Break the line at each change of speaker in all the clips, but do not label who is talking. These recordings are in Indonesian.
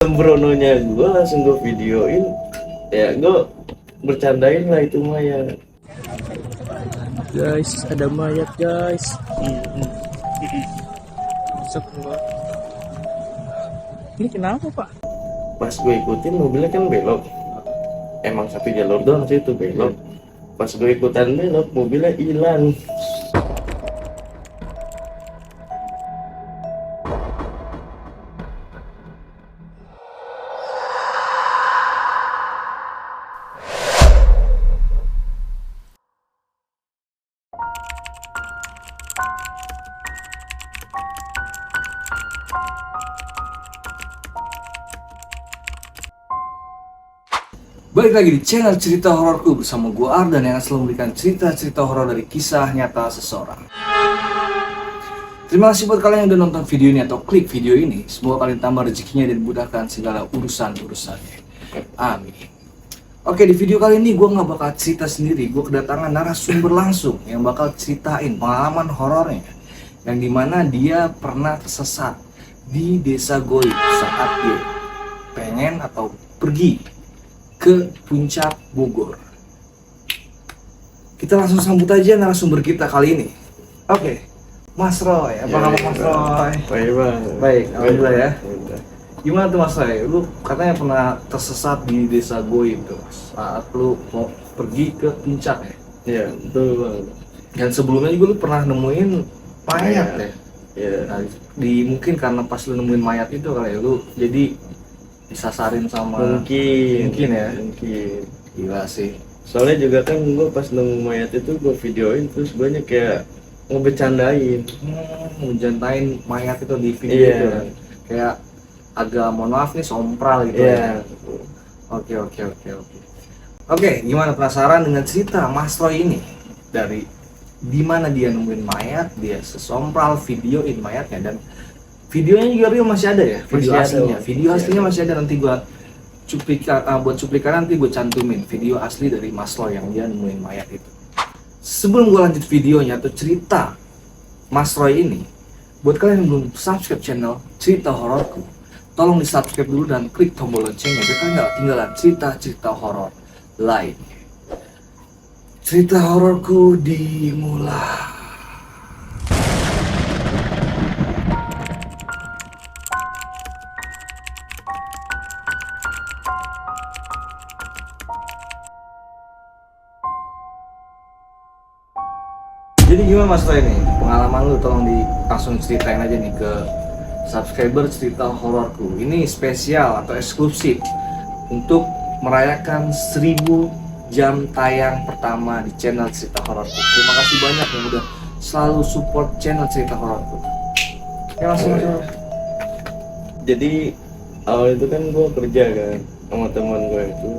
Sembrononya gue langsung gue videoin, ya gue bercandain lah itu mah ya.
Guys, ada mayat guys. Masuk gua. Ini kenapa pak?
Pas gue ikutin mobilnya kan belok, emang satu jalur doang sih itu belok. Pas gue ikutan belok mobilnya hilang.
Balik lagi di channel Cerita Hororku bersama gue Ardan yang selalu memberikan cerita-cerita horor dari kisah nyata seseorang. Terima kasih buat kalian yang udah nonton video ini atau klik video ini. Semoga kalian tambah rezekinya dan dimudahkan segala urusan-urusannya. Amin. Oke, di video kali ini gue nggak bakal cerita sendiri. Gue kedatangan narasumber langsung yang bakal ceritain pengalaman horornya, yang dimana dia pernah tersesat di desa Goib saat dia pengen atau pergi ke puncak Bogor. Kita langsung sambut aja narasumber kita kali ini. Oke, Mas Roy, apa kabar Mas Roy?
Baik bang.
Baik, alhamdulillah ya.
Alhamdulillah.
Gimana tuh Mas Roy? Lu katanya pernah tersesat di desa Goib tuh Mas, saat lu mau pergi ke puncak ya?
Ya betul bang.
Dan sebelumnya juga lu pernah nemuin mayat ya?
Ya.
Nah, mungkin karena pas lu nemuin mayat itu kali ya, lu jadi disasarin sama
Mungkin
ya.
Mungkin.
Gila sih.
Soalnya juga kan gue pas nemu mayat itu gue videoin terus banyak kayak ngebecandain.
Ngejantain mayat itu di video
Iya.
itu kan. Kayak agak mohon maaf nih sompral gitu ya.
Iya.
Oke. Oke, gimana penasaran dengan cerita Mas Roy ini? Dari di mana dia nemuin mayat, dia sesompral videoin mayatnya, dan videonya juga real masih ada ya? Video
Masih ada,
aslinya.
Bang.
Video
Masih
aslinya
ada.
masih ada, nanti gua buat cuplikan nanti gue cantumin video asli dari Mas Roy yang dia nemuin mayat itu. Sebelum gue lanjut videonya atau cerita Mas Roy ini, buat kalian yang belum subscribe channel Cerita Hororku, tolong di subscribe dulu dan klik tombol loncengnya biar kalian gak ketinggalan cerita-cerita horor lainnya. Cerita hororku dimulai. Jadi gimana Mas Roy nih, pengalaman lu tolong langsung ceritain aja nih ke subscriber Cerita Hororku. Ini spesial atau eksklusif untuk merayakan 1000 jam tayang pertama di channel Cerita Hororku. Terima kasih banyak yang udah selalu support channel Cerita Hororku. Ya langsung aja.
Jadi awal itu kan gue kerja kan sama teman gue itu.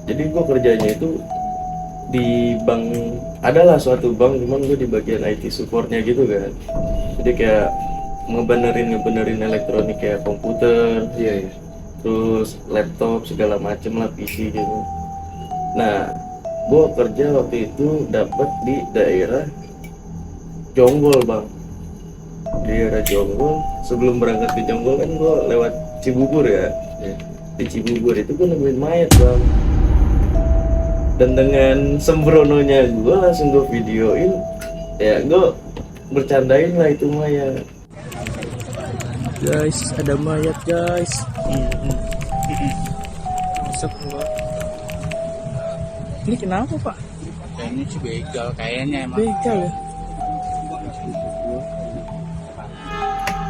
Jadi gue kerjanya itu di bank, adalah suatu bank, cuman gue di bagian IT supportnya gitu kan. Jadi kayak ngebenerin elektronik kayak komputer,
Iya.
terus laptop segala macem lah, PC gitu. Nah, gue kerja waktu itu dapat di daerah Jonggol bang. Di daerah Jonggol, sebelum berangkat ke Jonggol kan gue lewat Cibubur ya. Di Cibubur itu gue nemuin mayat bang. Dan dengan sembrononya gue langsung gue videoin, ya gue bercandain lah itu mayat.
Guys, ada mayat guys. Masuk gua. Ini kenapa pak?
Kayaknya sih begal, kayaknya emang.
Begal ya?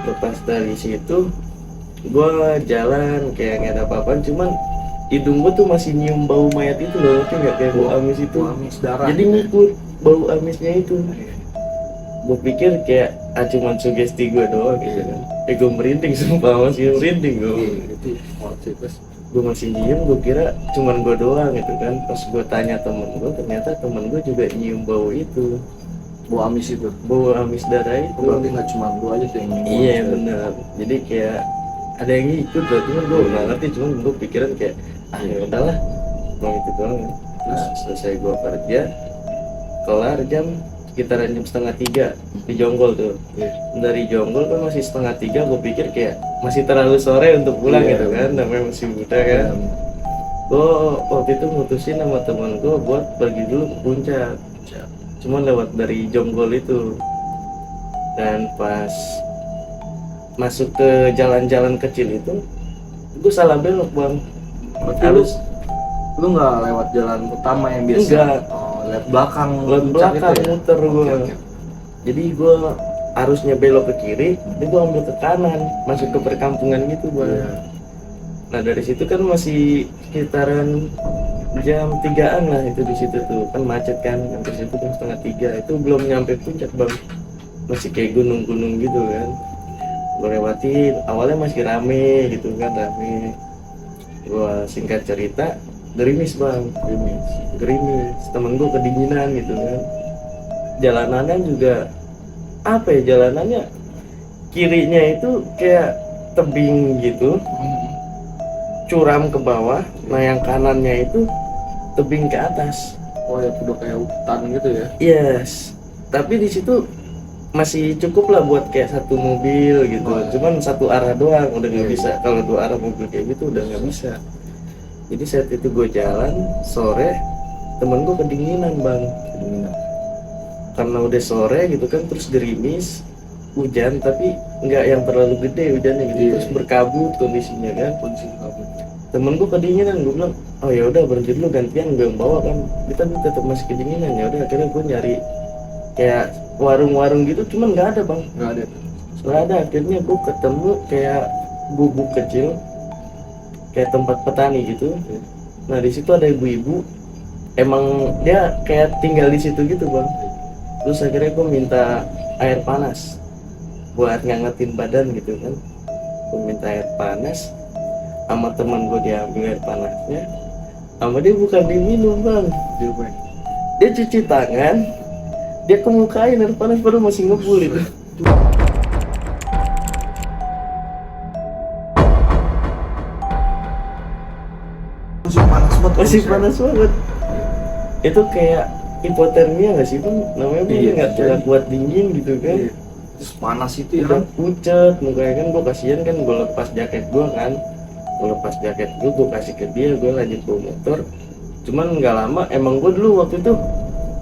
Lepas dari situ gue jalan kayak nggak ada apa-apaan, cuman hidung gue tuh masih nyium bau mayat itu loh, tapi nggak kayak bau amis itu.
Bau amis darah.
Jadi ngikut bau amisnya itu. Gue pikir kayak cuman sugesti gue doang gitu kan. Gue merinding, sumpah masih merinding gue.
Itu terus
Gue masih nyium, gue kira cuman gue doang gitu kan. Pas gue tanya temen gue, ternyata temen gue juga nyium bau itu,
bau amis itu.
bau amis darah itu.
Berarti nggak cuma lu aja tuh yang nyium.
Iya benar. Jadi kayak ada yang ikut loh, cuman gue nggak ngerti, cuman gue pikiran kayak ya udahlah, mau itu doang. Terus selesai gue kerja, kelar jam sekitaran jam setengah 3 di Jonggol tuh. Dari Jonggol kan masih setengah 3, gue pikir kayak masih terlalu sore untuk pulang
Iya.
gitu kan, namanya masih muda kan. Gue waktu itu mutusin sama teman gue buat pergi dulu ke puncak, cuman lewat dari Jonggol itu. Dan pas masuk ke jalan-jalan kecil itu, gue salah belok bang.
Berarti
Harus
lu nggak lewat jalan utama yang biasa?
Enggak.
Oh, lewat belakang.
lewat
puncak
belakang
itu ya?
muter gue.
Oke, oke.
Jadi gue harusnya belok ke kiri, ini gue ambil ke kanan, masuk ke perkampungan gitu bang.
Iya.
Nah dari situ kan masih sekitaran jam 3-an lah itu di situ tuh, kan macet kan, sampai situ jam setengah 3, itu belum nyampe puncak bang, masih kayak gunung-gunung gitu kan. Gue lewatin, awalnya masih rame gitu kan, rame. Gue singkat cerita, gerimis bang, gerimis. Temen gue kedinginan gitu kan. Jalanannya juga apa ya, jalanannya kirinya itu kayak tebing gitu, curam ke bawah. Nah yang kanannya itu tebing ke atas.
Oh ya, udah kayak hutan gitu ya?
Yes, tapi di situ masih cukup lah buat kayak satu mobil gitu.
Oh, iya.
Cuman satu arah doang, udah nggak
Iya.
bisa. Kalau dua arah mobil kayak gitu udah nggak bisa. Jadi saat itu gue jalan sore, temen gue kedinginan bang. Karena udah sore gitu kan, terus gerimis, hujan tapi nggak yang terlalu gede hujannya gitu.
Iya.
Terus berkabut kondisinya kan.
Kondisi kabut.
Temen gue kedinginan, gue bilang oh ya udah berhenti dulu, gantian gue yang bawa kan, kita tetap masih kedinginan. Ya udah akhirnya gue nyari kayak warung-warung gitu, cuman nggak ada bang,
Nggak ada.
nggak ada. Akhirnya gue ketemu kayak gubuk kecil, kayak tempat petani gitu. Nah di situ ada ibu-ibu, emang dia kayak tinggal di situ gitu bang. Terus akhirnya gue minta air panas buat ngangetin badan gitu kan. Gue minta air panas, sama teman gue dia ambil air panasnya, sama dia bukan diminum bang, dia cuci tangan, dia kemukain air panas baru masih ngebul itu.
Masih panas banget.
Masih
terus ya?
panas banget. Itu kayak hipotermia nggak sih bang? Namanya bang,
Iya,
nggak
jadi.
kuat dingin gitu kan.
Iya. Terus panas itu ya
Udah
kan?
pucet mukanya kan, gue kasihan kan, gue lepas jaket gue kan. Gue lepas jaket gue kasih ke dia, gue lanjut bawa motor. Cuman nggak lama, emang gue dulu waktu itu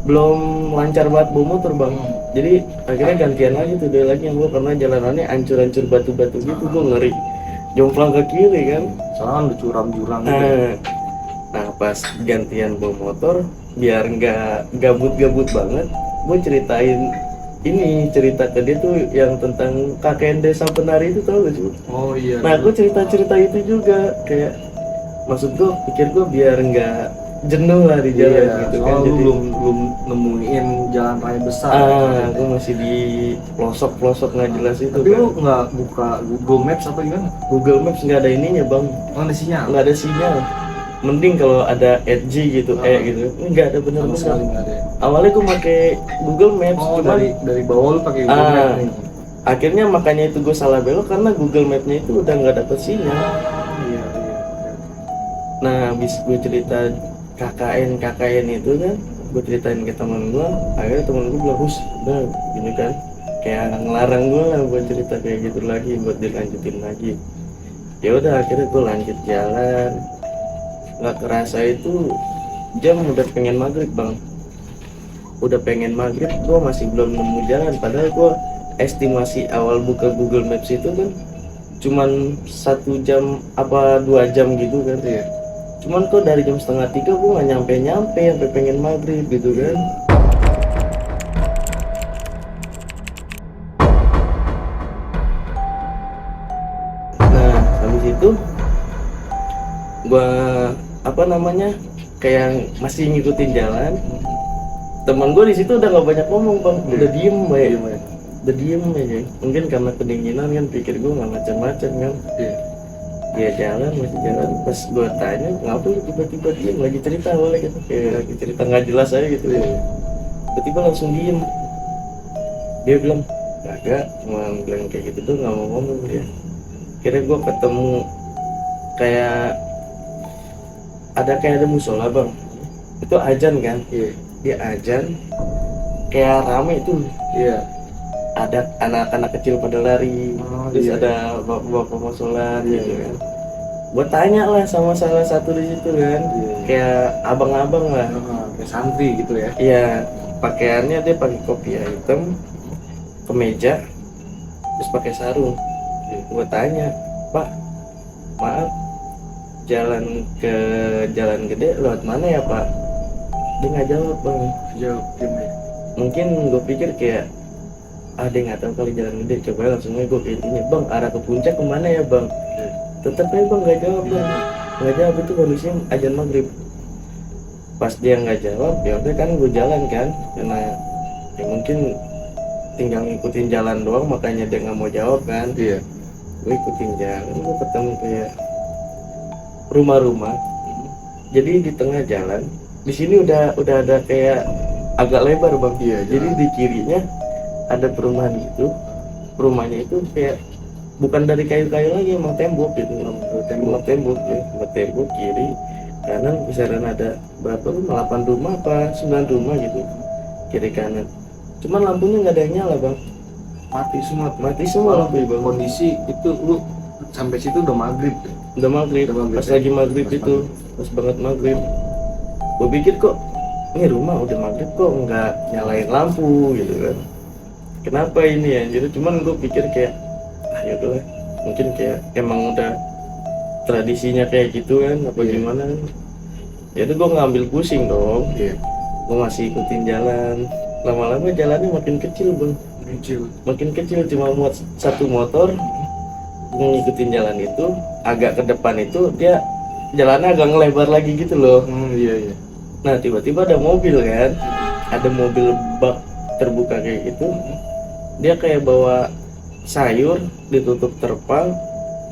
belum lancar banget bawa motor bang. Jadi akhirnya gantian lagi tuh dia lagi yang gue, karena jalanannya ancur-ancur batu-batu gitu, gue ngeri jomplang ke kiri kan.
Soalnya kan udah curam jurang gitu.
Nah pas gantian bawa motor, biar nggak gabut-gabut banget, gue ceritain ini, cerita ke dia tuh yang tentang kakek desa penari itu, tau gak sih?
Oh iya.
Nah gue cerita-cerita itu juga, kayak maksud gue, pikir gue biar nggak jenuh lah di jalan
Iya,
gitu kan.
soalnya lu
Jadi
belum nemuin jalan raya besar.
gue masih di pelosok nggak jelas itu.
Tapi
kan.
lu nggak buka Google Maps apa gimana?
Google Maps nggak ada ininya bang,
Oh, ada sinyal.
nggak ada sinyal. Mending kalau ada edge gitu, kayak gitu. Nggak ada
Sama
bener-bener.
sekali nggak ada.
Awalnya gue pakai Google Maps,
Oh,
cuman
dari bawah lu pakai Google
Ah.
Maps nih.
akhirnya makanya itu gue salah belok karena Google Mapnya itu udah nggak dapet sinyal.
Iya, iya.
Nah habis gue cerita KKN itu kan, gue ceritain ke teman gue, akhirnya teman gue bilang udah gini kan, kayak ngelarang gue lah buat cerita kayak gitu lagi, buat dilanjutin lagi. Ya udah akhirnya gue lanjut jalan, nggak kerasa itu jam udah pengen maghrib bang. Udah pengen maghrib, gue masih belum nemu jalan, padahal gue estimasi awal buka Google Maps itu kan cuman 1 jam apa 2 jam gitu kan.
Iya.
Cuman kok dari jam setengah 3 gue nggak nyampe sampai pengen maghrib gitu kan. Nah habis itu gue apa namanya, kayak masih ngikutin jalan. Teman gue di situ udah nggak banyak ngomong bang, udah diem aja, udah diem aja. Mungkin karena kedinginan kan, pikir gue nggak macam-macam kan.
Iya.
Dia jalan, masih jalan, pas gue tanya ngapa lu tiba-tiba diem, lagi cerita awalnya gitu, kayak lagi cerita nggak jelas aja gitu. Tiba-tiba langsung diem. Dia bilang kagak, cuma bilang kayak gitu tuh, nggak mau ngomong dia. Akhirnya gue ketemu kayak ada musola bang, itu ajan kan.
Iya.
Dia ajan, kayak rame tuh,
Iya.
ada anak-anak kecil pada lari,
Oh,
terus
iya.
ada bapak-bapak mau sholat
Iya,
gitu
iya.
kan. Gue tanya lah sama salah satu di situ kan,
Iya.
kayak abang-abang lah.
Kayak santri gitu ya.
Iya, pakaiannya dia pakai kopiah hitam, kemeja, terus pakai sarung. Gue tanya, Pak, maaf, jalan ke jalan gede lewat mana ya Pak? Dia nggak jawab bang.
Jauh gimana?
Mungkin gue pikir kayak, dia nggak tahu kali jalan gede. Coba langsung aja gue ke intinya, bang arah ke puncak kemana ya bang? Tetap aja bang nggak jawab bang. Nggak jawab, itu kondisinya azan maghrib. Pas dia nggak jawab, ya udah kan gue jalan kan, karena ya mungkin tinggal ngikutin jalan doang, makanya dia nggak mau jawab kan.
Iya.
Gue ikutin jalan, gue ketemu kayak rumah-rumah. Jadi di tengah jalan, di sini udah ada kayak agak lebar bang.
Iya,
Jadi di kirinya ada perumahan gitu. Rumahnya itu kayak bukan dari kayu-kayu lagi, emang tembok gitu. Tembok ya, buat tembok kiri kanan kisaran ada berapa rumah, 8 rumah apa 9 rumah gitu, kiri kanan. Cuman lampunya nggak ada yang nyala bang,
Mati semua.
mati semua lampu bang.
Kondisi itu lu sampai situ udah maghrib.
Udah maghrib,
Udah maghrib,
pas
ya?
lagi maghrib
Pas
itu, pas banget maghrib. Gue pikir kok ini rumah udah maghrib kok nggak nyalain lampu gitu kan. Kenapa ini ya? Jadi cuman gue pikir kayak, ya udahlah, mungkin kayak emang udah tradisinya kayak gitu kan, apa
Iya.
gimana kan. Ya udah gue ngambil pusing dong.
Iya.
Gue masih ikutin jalan. Lama-lama jalannya makin kecil bang,
Kecil.
makin kecil, cuma muat satu motor. Ngikutin jalan itu agak ke depan itu dia jalannya agak ngelebar lagi gitu loh.
Iya, iya.
Nah tiba-tiba ada mobil kan, ada mobil bak terbuka kayak gitu. Dia kayak bawa sayur ditutup terpal,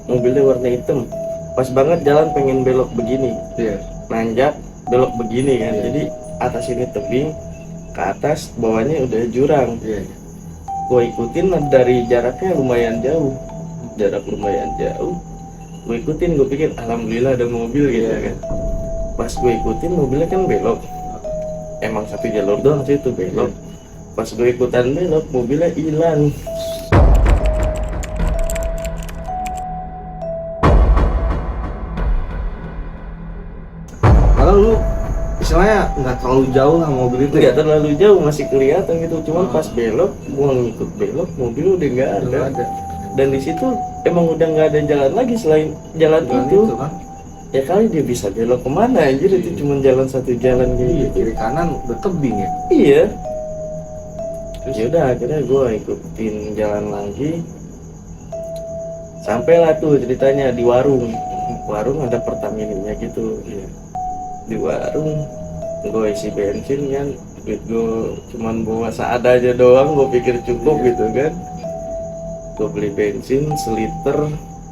mobilnya warna hitam. Pas banget jalan pengen belok begini,
Iya.
nanjak belok begini kan.
Iya.
Jadi atas ini tebing, ke atas bawahnya udah jurang.
Iya.
Gue ikutin dari jaraknya lumayan jauh, jarak lumayan jauh. Gue ikutin, gue pikir alhamdulillah ada mobil gitu
Iya.
kan. Pas gue ikutin mobilnya kan belok, emang satu jalur doang sih itu belok. Pas gue ikutan belok mobilnya hilang.
Kalau lu istilahnya nggak terlalu jauh lah mobil itu.
Nggak terlalu jauh, masih kelihatan gitu. Cuman
Ah.
pas belok, gua ngikut belok, mobil udah nggak ada.
Nggak ada.
Dan di situ emang udah nggak ada jalan lagi selain jalan
Jalan
itu.
kan.
Ya kali dia bisa belok kemana anjir, itu cuma jalan satu jalan kayak
Iya,
gitu.
kiri kanan udah tebing ya.
Iya. Terus yaudah akhirnya gua ikutin jalan lagi. Sampailah tuh ceritanya di warung. Warung ada Pertamina gitu. Iya. Di warung gue isi bensin kan, duit gue cuman bawa seadanya doang, gue pikir cukup
Iya.
gitu kan. Gue beli bensin seliter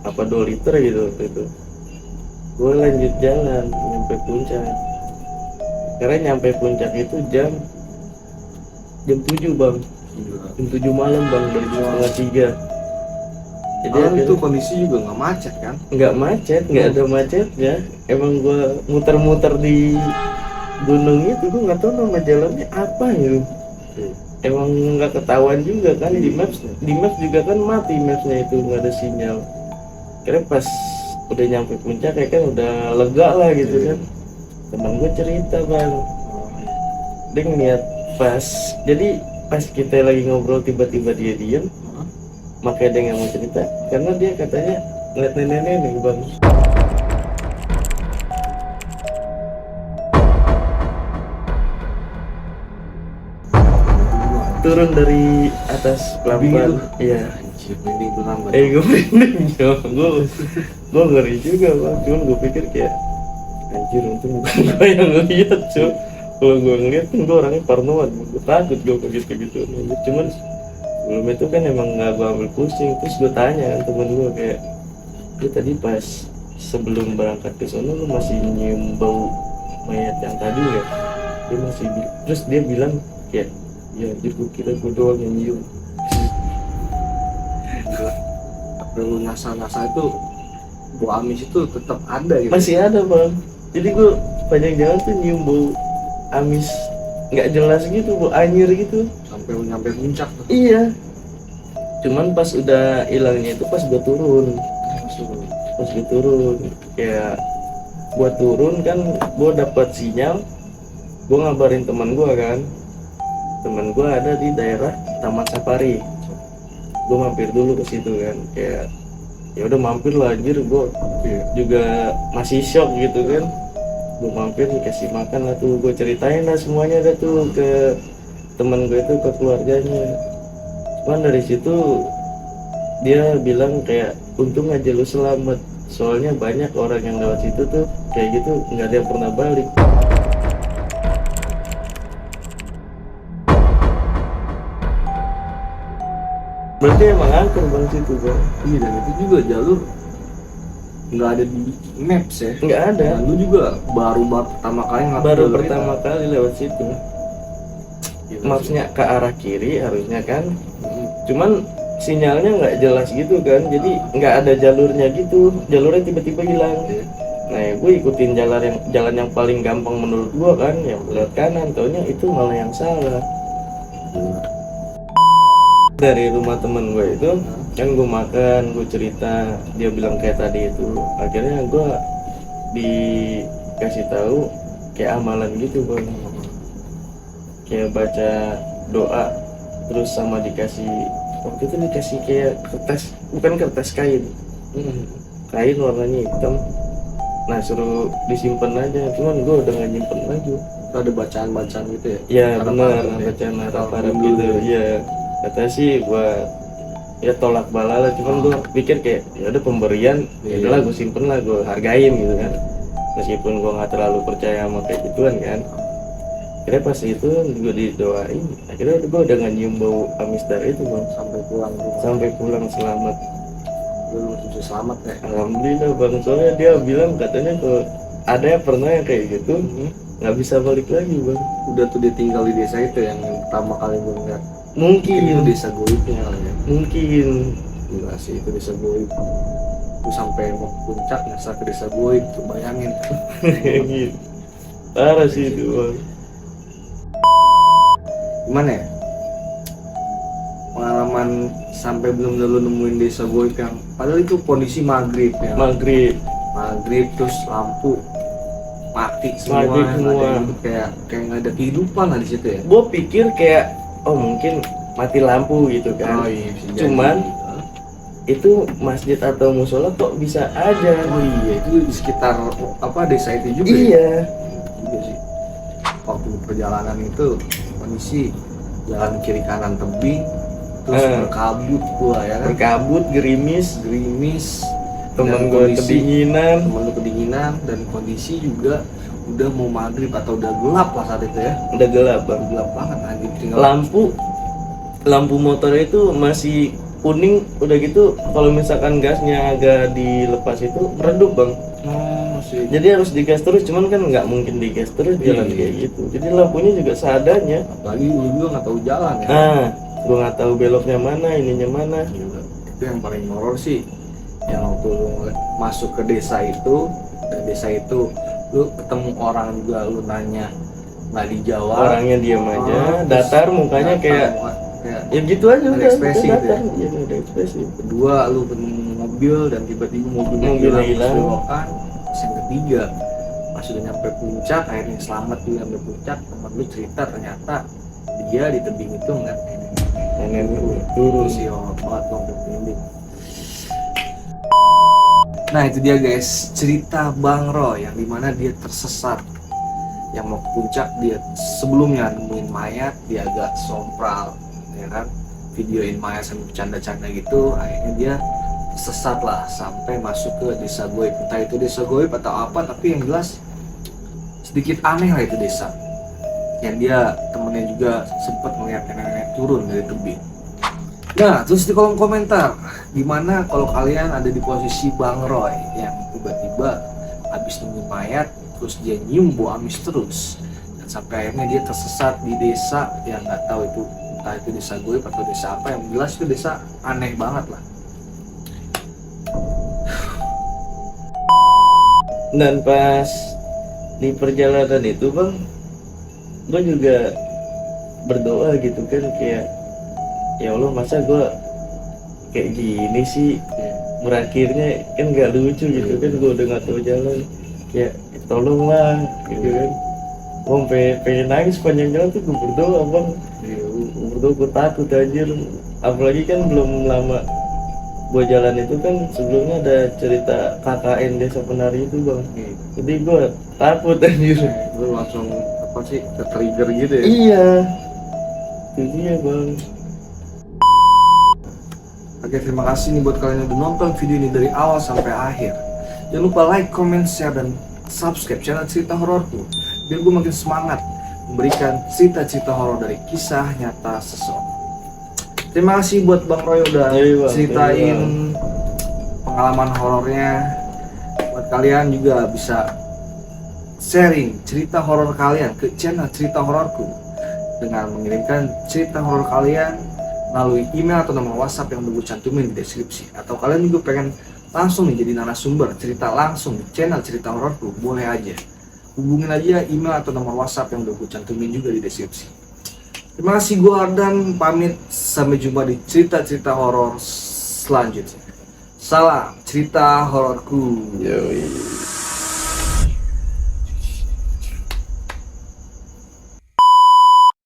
apa 2 liter gitu waktu itu. Gue lanjut jalan nyampe puncak. Karena nyampe puncak itu jam 7 bang, jam 7 malam bang, dari jam setengah 3. Jadi
Malam itu
akhirnya
kondisi juga nggak macet kan?
nggak macet, nggak ada macetnya. Emang gue muter-muter di gunung itu, gue nggak tahu nama jalannya apa gitu. Emang nggak ketahuan juga kan di maps juga kan mati mapsnya itu, nggak ada sinyal. Kira pas udah nyampe puncak kayak kan udah lega lah gitu kan. Temen gue cerita bang, dia ngeliat pas, jadi pas kita lagi ngobrol tiba-tiba dia diem. Makanya dia nggak mau cerita karena dia katanya ngeliat nenek-nenek bang. Turun dari atas
Tebing
pelan-pelan.
itu?
Iya.
Anjir, mending gue nambah.
Gue merinding dong. Gue ngeri juga bang. Cuman gue pikir kayak anjir, untung bukan gue yang ngeliat cuy. Kalau gue ngeliat kan gue orangnya parnoan. Gue takut gue begitu. Cuman sebelum itu kan emang nggak gue ambil pusing. Terus gue tanya kan temen gue kayak, lu tadi pas sebelum berangkat ke sana lu masih nyium bau mayat yang tadi ya? Dia masih terus dia bilang kayak, ya anjir gue kira gue doang yang nyium.
Perlu nasa-nasa itu bau amis itu tetap ada gitu.
Masih ada bang. Jadi gue panjang jalan tuh nyium bau amis nggak jelas gitu bu, anjir gitu.
Sampai nyampe puncak tuh.
Iya, cuman pas udah hilangnya itu pas gue turun, kayak gue turun kan, gue dapat sinyal, gue ngabarin teman gue kan, teman gue ada di daerah Taman Safari, gue mampir dulu ke situ kan, kayak ya udah mampir lah anjir, gue juga masih shock gitu kan, gue mampir dikasih makan lah tuh, gue ceritain lah semuanya dah tuh ke teman gue itu, ke keluarganya. Cuman dari situ dia bilang kayak untung aja lu selamat, soalnya banyak orang yang lewat situ tuh kayak gitu nggak ada yang pernah balik. Berarti emang angker bang situ bang?
Iya, dan itu juga jalur nggak ada di maps ya.
Nggak ada.
Dan lu juga baru pertama kali ngelakuin
Baru
jalur
pertama kali lewat situ.
itu.
Mapsnya ke arah kiri harusnya kan, cuman sinyalnya nggak jelas gitu kan, jadi nggak ada jalurnya gitu, jalurnya tiba-tiba hilang. Nah gue ikutin jalan yang paling gampang menurut gue kan, yang lewat kanan, taunya itu malah yang salah. Dari rumah temen gue itu kan gue makan, gue cerita, dia bilang kayak tadi itu, akhirnya gue dikasih tahu kayak amalan gitu bang, kayak baca doa, terus sama dikasih, waktu itu dikasih kayak kertas, bukan kertas, kain, kain warnanya hitam. Nah suruh disimpan aja, cuman gue udah nggak nyimpen lagi.
Ada bacaan-bacaan gitu ya?
Ya
Arab-Arab
benar,
ya?
bacaan Arab
Arab
gitu.
dulu.
Iya, kata sih buat ya tolak bala lah. Cuman gue pikir kayak ya udah pemberian, ya udahlah gue simpen lah, gue hargain gitu kan. Meskipun gue nggak terlalu percaya sama kayak gituan kan. Akhirnya pas itu gue didoain, akhirnya gue udah nggak nyium bau amistar itu bang. Sampai pulang selamat.
Lu bisa selamat ya?
Alhamdulillah bang, soalnya dia bilang katanya kalau ada yang pernah yang kayak gitu nggak bisa balik lagi bang.
Udah tuh dia tinggal di desa itu yang pertama kali gue ngeliat.
Mungkin
Itu desa goibnya kali ya.
mungkin
Gila sih, itu desa goib. Lu sampai mau ke puncak nyasar ke desa goib, tuh bayangin.
gitu. Parah sih itu bang.
Gimana ya? Pengalaman sampai benar-benar lu nemuin desa goib yang padahal itu kondisi maghrib ya.
Maghrib
Terus lampu mati semua,
Mati semua.
Nggak ada hidup, kayak nggak ada kehidupan lah di situ ya.
gue pikir kayak oh mungkin mati lampu gitu kan.
Iya, bisa jadi.
Cuman itu masjid atau musola kok bisa aja.
Oh iya, itu di sekitar desa itu juga.
Iya.
Juga sih. Waktu perjalanan itu kondisi jalan kiri kanan tebing, terus berkabut gua ya kan.
Berkabut, gerimis, temen
Dan
gue kedinginan.
temen lu kedinginan, dan kondisi juga udah mau maghrib atau udah gelap lah saat itu ya.
Udah gelap bang.
Gelap banget anjir, tinggal
Lampu motornya itu masih kuning, udah gitu kalau misalkan gasnya agak dilepas itu redup bang.
masih
Jadi harus digas terus, cuman kan nggak mungkin digas terus jalan
Iya.
kayak gitu. Jadi lampunya juga seadanya.
apalagi lu juga nggak tahu jalan ya.
Nah, gua nggak tahu beloknya mana, ininya mana.
Gila. Itu yang paling horor sih, yang waktu lu masuk ke desa itu, dan desa itu lu ketemu orang juga, lu nanya nggak dijawab,
Orangnya diam aja, datar mukanya kayak ya gitu aja
ada
udah
ekspresi gitu
datar.
ya?
Iya, nggak ada ekspresi.
kedua lu ketemu mobil dan tiba-tiba mobilnya
Mobilnya
hilang,
hilang.
belokan. Terus yang ketiga pas udah nyampe puncak, akhirnya selamat juga sampai puncak, temen lu cerita ternyata dia di tebing itu ngeliat
Nenek
turun
turun.
sih, horor banget dong merinding. Nah itu dia guys, cerita Bang Roy yang dimana dia tersesat, yang mau ke puncak. Dia sebelumnya nemuin mayat, dia agak sompral ya kan, videoin mayat sambil bercanda-canda gitu. Akhirnya dia tersesat lah sampai masuk ke desa goib. Entah itu desa goib atau apa, tapi yang jelas sedikit aneh lah itu desa. Yang dia temennya juga sempat melihat nenek-nenek turun dari tebing. Nah, terus di kolom komentar, gimana kalau kalian ada di posisi Bang Roy yang tiba-tiba habis nemu mayat, terus dia nyium bau amis terus, dan sampai akhirnya dia tersesat di desa yang nggak tahu itu, entah itu desa goib atau desa apa, yang jelas itu desa aneh banget lah.
Dan pas di perjalanan itu bang, gue juga berdoa gitu kan, kayak ya Allah masa gue kayak gini sih berakhirnya, kan nggak lucu gitu kan, gue udah nggak tahu jalan, ya tolonglah gitu kan. Gue pengen nangis panjang jalan tuh, gue berdoa bang, gue berdoa, gue takut anjir, apalagi kan belum lama gue jalan itu kan sebelumnya ada cerita KKN Desa Penari itu bang, jadi gue takut anjir.
Lu langsung apa sih, ke-trigger gitu ya?
Iya, itu dia bang.
Oke, terima kasih nih buat kalian yang udah nonton video ini dari awal sampai akhir. Jangan lupa like, comment, share, dan subscribe channel Cerita Hororku biar gue makin semangat memberikan cerita-cerita horor dari kisah nyata seseorang. Terima kasih buat Bang Roy udah
Iya, Bang.
ceritain
Iya,
pengalaman horornya. Buat kalian juga bisa sharing cerita horor kalian ke channel Cerita Hororku dengan mengirimkan cerita horor kalian melalui email atau nomor WhatsApp yang udah gue cantumin di deskripsi. Atau kalian juga pengen langsung nih jadi narasumber cerita langsung di channel Cerita Hororku, boleh aja. Hubungin aja email atau nomor WhatsApp yang udah gue cantumin juga di deskripsi. Terima kasih, gue Ardan pamit, sampai jumpa di cerita-cerita horor selanjutnya. Salam cerita hororku.
Yoi.